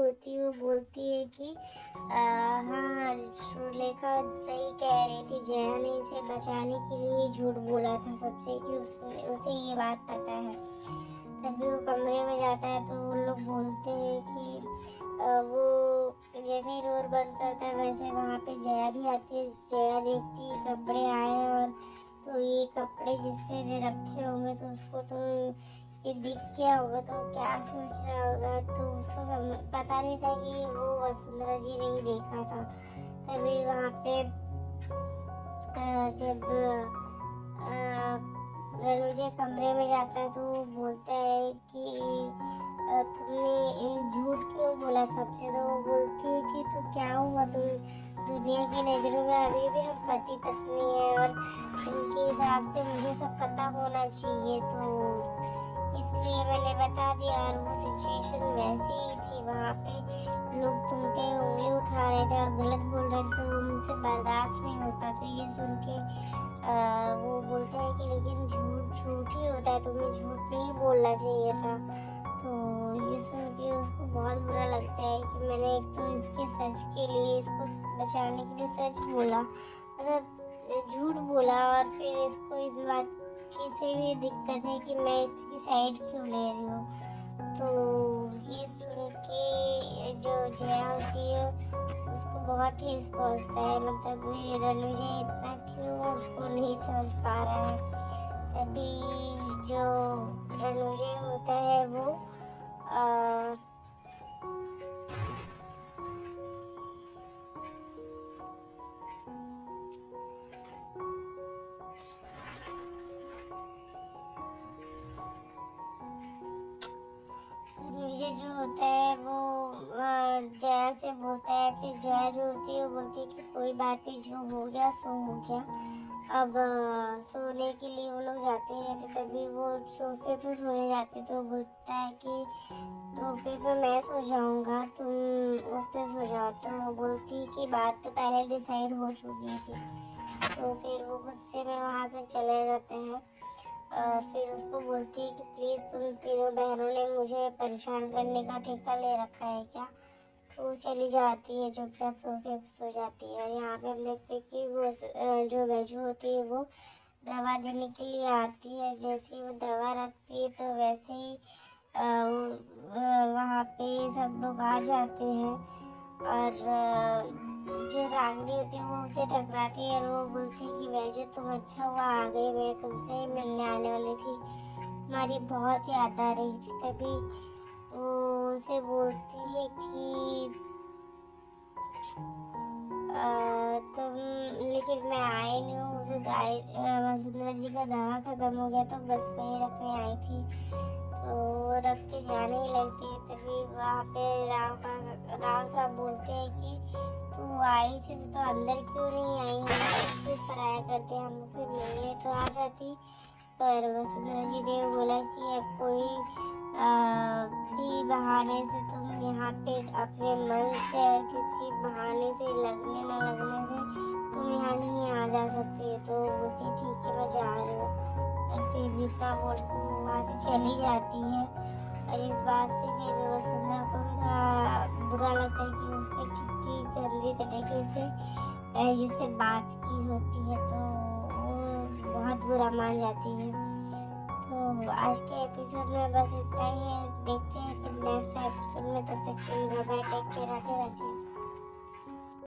होती है वो बोलती है कि हाँ श्रुलेखा सही कह रही थी, जया ने इसे बचाने के लिए झूठ बोला था सबसे कि उसे ये बात पता है। तभी वो कमरे में जाता है तो वो लोग बोलते हैं कि वो जैसे ही डोर बंद करता है वैसे वहाँ पे जया भी आती है। जया देखती है कपड़े आए और तो ये कपड़े जिससे रखे होंगे तो उसको तो ये दिख गया होगा, तो क्या सोच रहा होगा, तो उसको पता नहीं था कि वो वसुंधरा जी ने ही देखा था। तभी वहाँ पे जब रणविजय कमरे में जाता है तो वो बोलता है कि तुमने झूठ क्यों बोला सबसे। तो वो बोलती है कि तो क्या हुआ, तुम दुनिया की नजरों में अभी भी हम पति पत्नी है और उनके हिसाब से मुझे सब पता होना चाहिए, तो इसलिए मैंने बता दिया। और वो सिचुएशन वैसी ही थी, वहाँ पे लोग तुम पे उंगली उठा रहे थे और गलत बोल रहे थे, तो वो मुझसे बर्दाश्त नहीं होता। तो ये सुन के वो बोलता है कि लेकिन झूठ झूठ ही होता है, तुम्हें झूठ नहीं बोलना चाहिए था। तो ये सुन के उसको बहुत बुरा लगता है कि मैंने एक तो इसके सच के लिए, इसको बचाने के लिए सच बोला, मतलब झूठ बोला, और फिर इसको इस बात की से भी दिक्कत है कि मैं इसकी साइड क्यों ले रही हूँ। तो ये सुन के जो जया होती है उसको बहुत ठेस पहुँचता है, मतलब ये रणविजय इतना क्यों उसको नहीं समझ पा रहा है। तभी जो रणविजय होता है वो रणविजय जो होता है वो जया से बोलता है। फिर जया जो होती है वो बोलती है कि कोई बात नहीं, जो हो गया सो हो गया, अब सोने के लिए वो लोग जाते ही रहते। तभी वो सोफे पे सोने जाते तो बोलता है कि सोफे पे मैं सो जाऊंगा, तुम उस पे सो जाओ। तो वो बोलती है कि बात तो पहले डिसाइड हो चुकी थी। तो फिर वो गुस्से में वहाँ से चले जाते हैं। फिर उसको बोलती है कि प्लीज़ तुम तीनों बहनों ने मुझे परेशान करने का ठेका ले रखा है क्या। तो वो चली जाती है, चुपचाप सोफे पे सो जाती है। और यहाँ पे हम देखते हैं कि वो जो बैजू होती है वो दवा देने के लिए आती है। जैसे ही वो दवा रखती है तो वैसे ही वहाँ पे सब लोग आ जाते हैं और जो रागिनी होती है वो उसे टकराती है और वो बोलती है कि वैजू तुम अच्छा हुआ आ गई, मैं तुमसे मिलने आने वाली थी, तुम्हारी बहुत याद आ रही थी। तभी वो उसे बोलती है कि तुम, लेकिन मैं आई नहीं हूँ, मुझे वसुंधरा जी का दवा खत्म हो गया तो बस वही रखने आई थी। तो वो रख के जाने ही लगती है। तभी वहाँ पे राव साहब बोलते हैं कि तू आई थी तो अंदर क्यों नहीं आई, हम कुछ पराया करते, हम मुझसे मिलने तो आ जाती। पर वसुंधरा जी ने बोला कि अब कोई भी बहाने से तुम यहाँ पे अपने मन से और किसी बहाने से लगने न लगने से तुम यहाँ नहीं आ जा सकती। तो बोलती ठीक है मैं जा रही हूँ, और फिर इतना बोल के वहाँ से चली जाती है। और इस बात से फिर वसुंधरा को भी थोड़ा बुरा लगता है कि उसने कितनी गंदी तरीके से बैजू से बात की होती है, तो वो बहुत बुरा मान जाती है। तो आज के एपिसोड में बस इतना ही है, देखते हैं फिर नेक्स्ट एपिसोड में। तब तक के लिए बाय बाय, टेक केयर।